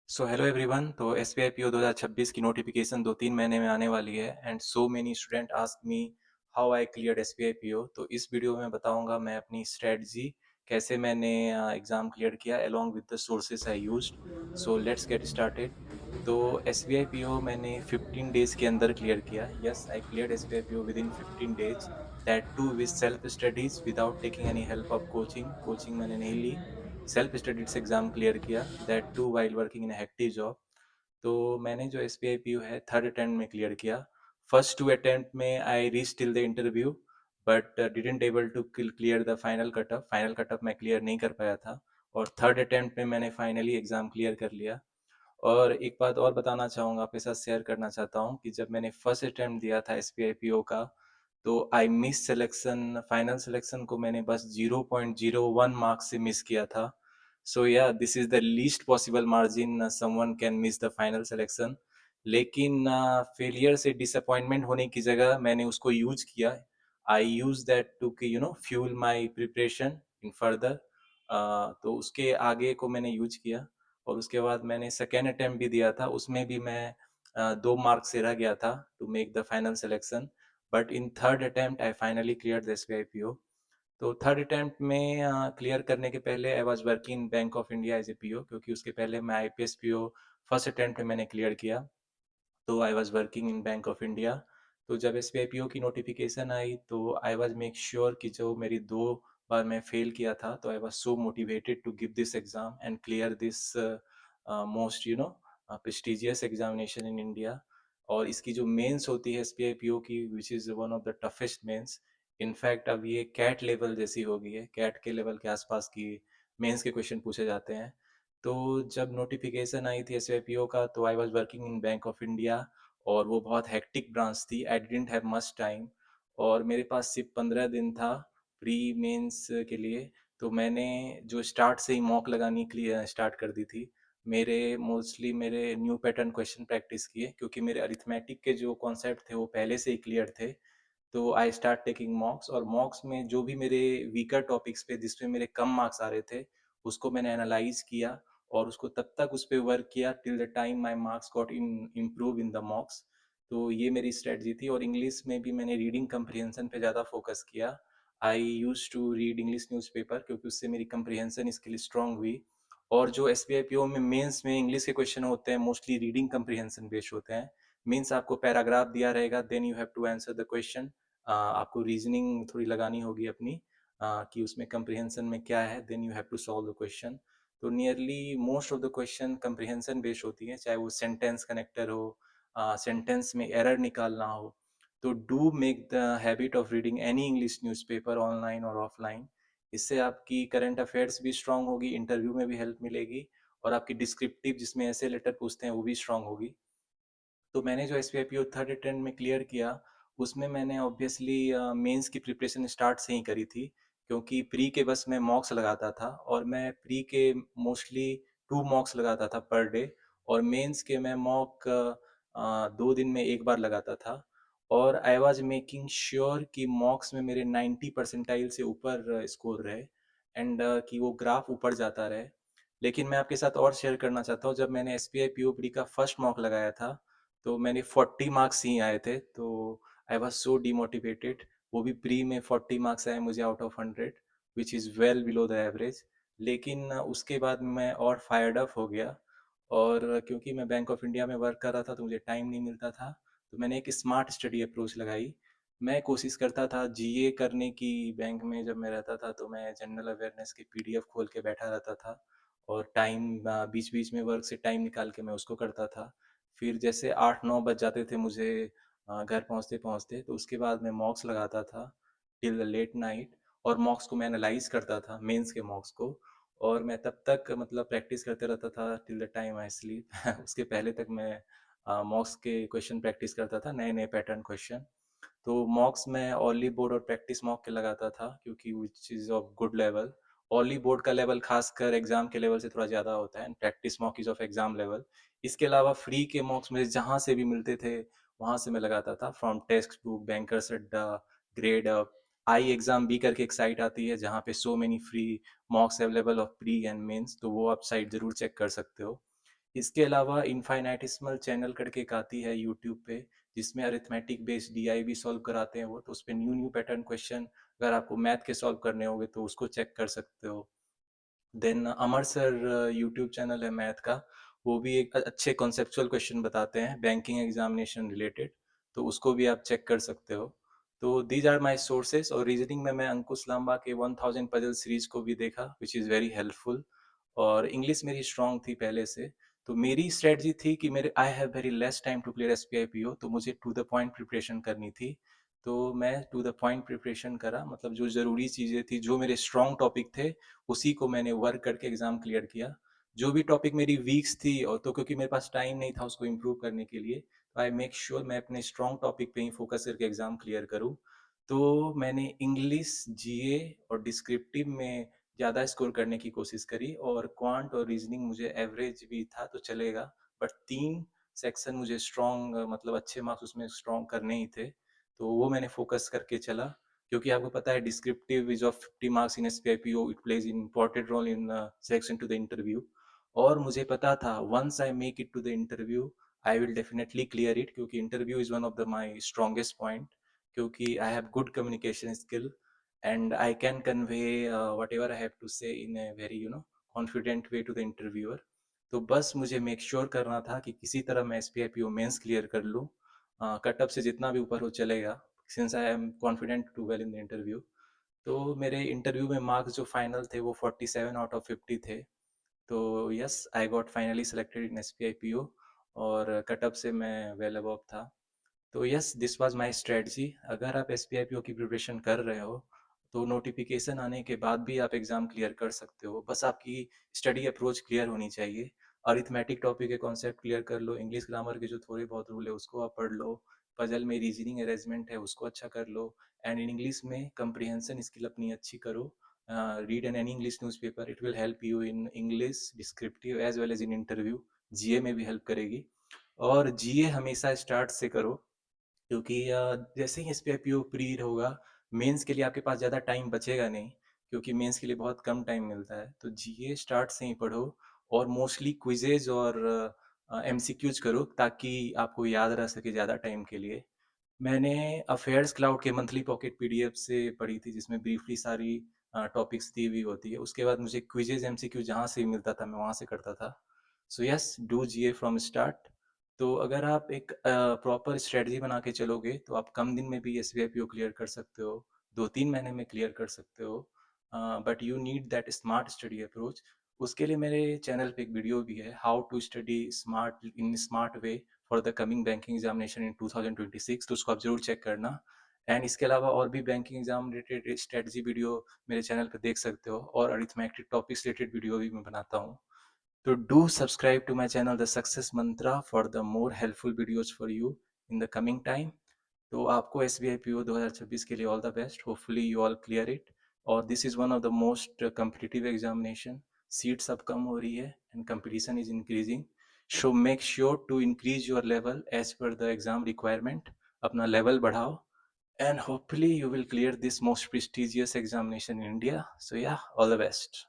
सो hello everyone. तो S B I P O 2026 की notification 2-3 महीने में आने वाली है and so many student ask me how I cleared S B I P O. तो इस वीडियो में बताऊंगा मैं अपनी स्ट्रेटजी कैसे मैंने एग्ज़ाम क्लियर किया along with the sources I used. So let's get started. तो S B I P O मैंने 15 डेज़ के अंदर क्लियर किया। Yes, I cleared S B I P O within 15 days, that too with self studies without taking any help of coaching मैंने नहीं ली। Self studied से exam clear किया, that too while working in hectic job. तो मैंने जो S B I P U है third attempt में क्लियर किया। फर्स्ट टू अटेम्प्ट में I reach till the interview but didn't able to clear the final cut off मैं clear नहीं कर पाया था। और थर्ड अटेम्प्ट में मैंने फाइनली एग्ज़ाम क्लियर कर लिया। और एक बात और बताना चाहूँगा, आपके साथ शेयर करना चाहता हूँ कि जब मैंने फर्स्ट अटेम्प्ट दिया था S P I P O का, तो I miss selection. Final selection को मैंने बस 0.01 मार्क्स से मिस किया था। So yeah this is the least possible margin someone can miss the final selection. लेकिन फेलियर से डिसअपॉइंटमेंट होने की जगह मैंने उसको यूज किया। I use that to fuel my preparation in further. तो उसके आगे को मैंने यूज किया। और उसके बाद मैंने सेकेंड अटेम्प्ट भी दिया था, उसमें भी मैं 2 मार्क्स से रह गया था to make the final selection. But in third attempt I finally clear the S B I P O. तो थर्ड अटेम्प्ट में क्लियर करने के पहले I was working Bank of India as a P O, क्योंकि उसके पहले मैं I P S P O first attempt में मैंने क्लियर किया। तो I was working in Bank of India. तो जब S B I P O की नोटिफिकेशन आई तो आई वाज मेक श्योर कि जो मेरी 2 बार मैं फेल किया था, तो I was so motivated to give this exam and clear this most prestigious examination in India. और इसकी जो मेंस होती है S P I P O की, which is one of the toughest mains. In fact अब ये कैट लेवल जैसी हो गई है, कैट के लेवल के आसपास की मेंस के क्वेश्चन पूछे जाते हैं। तो जब नोटिफिकेशन आई थी एस पी ओ का, तो I was working in Bank of India. और वो बहुत हेक्टिक ब्रांच थी, I didn't have much time. और मेरे पास सिर्फ 15 दिन था प्री मेंस के लिए। तो मैंने जो स्टार्ट से ही मॉक लगानी के लिए स्टार्ट कर दी थी। मेरे न्यू पैटर्न क्वेश्चन प्रैक्टिस किए, क्योंकि मेरे अरिथमेटिक के जो कॉन्सेप्ट थे वो पहले से ही क्लियर थे। तो आई स्टार्ट टेकिंग मॉक्स, और मॉक्स में जो भी मेरे वीकर टॉपिक्स पे जिसमें मेरे कम मार्क्स आ रहे थे, उसको मैंने एनालाइज किया और उसको तब तक उस पर वर्क किया till the time my marks got in improve in the मॉक्स। तो ये मेरी स्ट्रेटजी थी। और इंग्लिश में भी मैंने रीडिंग कंप्रिहेंशन पे ज़्यादा फोकस किया। I use to read English newspaper, क्योंकि उससे मेरी कंप्रिहेंशन स्किल स्ट्रांग हुई। और जो S B I P O में मेंस में इंग्लिश के क्वेश्चन होते हैं, मोस्टली रीडिंग कंप्रिहेंशन बेस्ड होते हैं। मीन्स आपको पैराग्राफ दिया रहेगा, then you have to answer the question. आपको रीजनिंग थोड़ी लगानी होगी अपनी, कि उसमें कंप्रिहेंशन में क्या है, then you have to solve the question. तो nearly most of the question comprehension based होती है, चाहे वो सेंटेंस कनेक्टर हो, सेंटेंस में एरर निकालना हो। तो do make the habit of reading any English newspaper online और ऑफलाइन। इससे आपकी करंट अफेयर्स भी स्ट्रांग होगी, इंटरव्यू में भी हेल्प मिलेगी, और आपकी डिस्क्रिप्टिव जिसमें ऐसे लेटर पूछते हैं वो भी स्ट्रांग होगी। तो मैंने जो एस थर्ड अटेम्प्ट में क्लियर किया, उसमें मैंने ऑब्वियसली मेंस की प्रिपरेशन स्टार्ट से ही करी थी, क्योंकि प्री के बस मैं मॉक्स लगाता था, और मैं प्री के मोस्टली 2 मॉक्स लगाता था पर डे। और मेंस के मैं मॉक 2 दिन में एक बार लगाता था। और आई वॉज मेकिंग श्योर कि मॉक्स में मेरे 90 परसेंटाइल से ऊपर स्कोर रहे, एंड कि वो ग्राफ ऊपर जाता रहे। लेकिन मैं आपके साथ और शेयर करना चाहता हूँ, जब मैंने S P I P O pre का फर्स्ट मॉक लगाया था, तो मैंने 40 मार्क्स ही आए थे। तो आई वॉज सो डिमोटिवेटेड। वो भी प्री में 40 मार्क्स आए मुझे out of 100, which is well below the average. लेकिन उसके बाद मैं और फायर्ड अप हो गया। और क्योंकि मैं बैंक ऑफ इंडिया में वर्क कर रहा था, तो मुझे टाइम नहीं मिलता था। तो मैंने एक स्मार्ट स्टडी अप्रोच लगाई। मैं कोशिश करता था जीए करने की। बैंक में जब मैं रहता था, तो मैं जनरल अवेयरनेस की पीडीएफ खोल के बैठा रहता था, और टाइम बीच बीच में वर्क से टाइम निकाल के मैं उसको करता था। फिर जैसे 8-9 बज जाते थे मुझे घर पहुंचते पहुंचते, तो उसके बाद मैं मॉक्स लगाता था टिल द लेट नाइट। और मॉक्स को मैं एनालाइज करता था, मेंस के मॉक्स को। और मैं तब तक मतलब प्रैक्टिस करते रहता था till the time I sleep. उसके पहले तक मैं मॉक्स के क्वेश्चन प्रैक्टिस करता था, नए नए पैटर्न क्वेश्चन। तो मॉक्स में ओनली बोर्ड और प्रैक्टिस मॉक के लगाता था, क्योंकि which is of good level. Only board का लेवल खासकर एग्जाम के लेवल से थोड़ा ज़्यादा होता है, and practice mock is of exam level. इसके अलावा फ्री के मॉक्स मुझे जहाँ से भी मिलते थे, वहाँ से मैं लगाता था, from textbook, bankers Adda, grade up, I exam B करके एक साइट आती है जहाँ पे so many free mocks available of pre and mains, तो वो आप साइट ज़रूर चेक कर सकते हो। इसके अलावा इनफाइनाइटेसिमल चैनल करके एक आती है यूट्यूब पे, जिसमें अरिथमेटिक बेस्ड डीआई भी सॉल्व कराते हैं वो, तो उस पे न्यू न्यू पैटर्न क्वेश्चन अगर आपको मैथ के सॉल्व करने होंगे तो उसको चेक कर सकते हो। देन अमर सर यूट्यूब चैनल है मैथ का, वो भी एक अच्छे कॉन्सेप्चुअल क्वेश्चन बताते हैं बैंकिंग एग्जामिनेशन रिलेटेड, तो उसको भी आप चेक कर सकते हो। तो दीज आर माई सोर्सेस। और रीजनिंग में मैं अंकुश लांबा के 1000 पजल सीरीज को भी देखा, विच इज़ वेरी हेल्पफुल। और इंग्लिश मेरी स्ट्रांग थी पहले से, तो मेरी स्ट्रेटजी थी कि मेरे I have very less time to clear SBI PO, तो मुझे टू द पॉइंट प्रिपरेशन करनी थी। तो मैं टू द पॉइंट प्रिपरेशन करा, मतलब जो ज़रूरी चीज़ें थी, जो मेरे स्ट्रॉन्ग टॉपिक थे, उसी को मैंने वर्क करके एग्ज़ाम क्लियर किया। जो भी टॉपिक मेरी वीक्स थी, और तो क्योंकि मेरे पास टाइम नहीं था उसको इम्प्रूव करने के लिए, तो आई मेक श्योर मैं अपने स्ट्रॉन्ग टॉपिक पे ही फोकस करके एग्ज़ाम क्लियर करूँ। तो मैंने इंग्लिश, जीए और डिस्क्रिप्टिव में ज़्यादा स्कोर करने की कोशिश करी, और क्वांट और रीजनिंग मुझे एवरेज भी था तो चलेगा, बट 3 सेक्शन मुझे स्ट्रॉन्ग, मतलब अच्छे मार्क्स उसमें स्ट्रॉन्ग करने ही थे, तो वो मैंने फोकस करके चला। क्योंकि आपको पता है descriptive is of 50 marks in SPIPO, it plays in important role in selection to the interview. और मुझे पता था once I make it to the interview I will definitely clear it, क्योंकि interview is one of the my strongest point, क्योंकि I have good communication skill and I can convey whatever I have to say in a very confident way to the interviewer. तो बस मुझे make sure करना था कि किसी तरह मैं S P I P O mains clear कर लूँ, कटअप से जितना भी ऊपर हो चलेगा, since I am confident to well in the interview. तो मेरे इंटरव्यू में मार्क्स जो फाइनल थे वो 47 आउट ऑफ 50 थे। तो yes, I got finally selected in S P I P O, और कटअप से मैं वेल अबव था। तो yes, this was my strategy. अगर आप एस की प्रिपरेशन कर रहे हो तो नोटिफिकेशन आने के बाद भी आप एग्ज़ाम क्लियर कर सकते हो, बस आपकी स्टडी अप्रोच क्लियर होनी चाहिए। अरिथमेटिक टॉपिक के कॉन्सेप्ट क्लियर कर लो, इंग्लिश ग्रामर के जो थोड़े बहुत रूल है उसको आप पढ़ लो, पजल में रीजनिंग अरेंजमेंट है उसको अच्छा कर लो, एंड इन इंग्लिश में कंप्रीहेंशन स्किल अपनी अच्छी करो। Read an any English newspaper, it will help you in English descriptive as well as in interview. GA में भी हेल्प करेगी। और जीए हमेशा स्टार्ट से करो, क्योंकि जैसे ही एसपीआईपीओ प्री होगा, मेंस के लिए आपके पास ज़्यादा टाइम बचेगा नहीं, क्योंकि मेंस के लिए बहुत कम टाइम मिलता है। तो जीए स्टार्ट से ही पढ़ो, और मोस्टली क्विजेज और एमसीक्यूज करो, ताकि आपको याद रह सके ज़्यादा टाइम के लिए। मैंने अफेयर्स क्लाउड के मंथली पॉकेट पीडीएफ से पढ़ी थी, जिसमें ब्रीफली सारी टॉपिक्स दी हुई होती है। उसके बाद मुझे क्विजेज एमसीक्यू जहाँ से मिलता था मैं वहाँ से करता था। So yes, do GA from start. तो अगर आप एक प्रॉपर स्ट्रेटजी बना के चलोगे तो आप कम दिन में भी S B I P O clear कर सकते हो, 2-3 महीने में क्लियर कर सकते हो। But you need that smart study approach. उसके लिए मेरे चैनल पे एक वीडियो भी है, how to study smart in smart way for the coming banking examination in 2026, तो उसको आप जरूर चेक करना। एंड इसके अलावा और भी banking exam related strategy video मेरे चैनल पर देख सकते हो, और अरिथमेटिक टॉपिक्स रिलेटेड वीडियो भी मैं बनाता हूँ। तो do subscribe to my channel The Success Mantra for the more helpful videos for you in the coming time. तो आपको S B I P O 2026 के लिए all the best, hopefully you all clear it. और this is one of the most competitive examination, seats अब कम हो रही है and competition is increasing. So make sure to increase your level as per the exam requirement, अपना level बढ़ाओ, and hopefully you will clear this most prestigious examination in India. So yeah, all the best.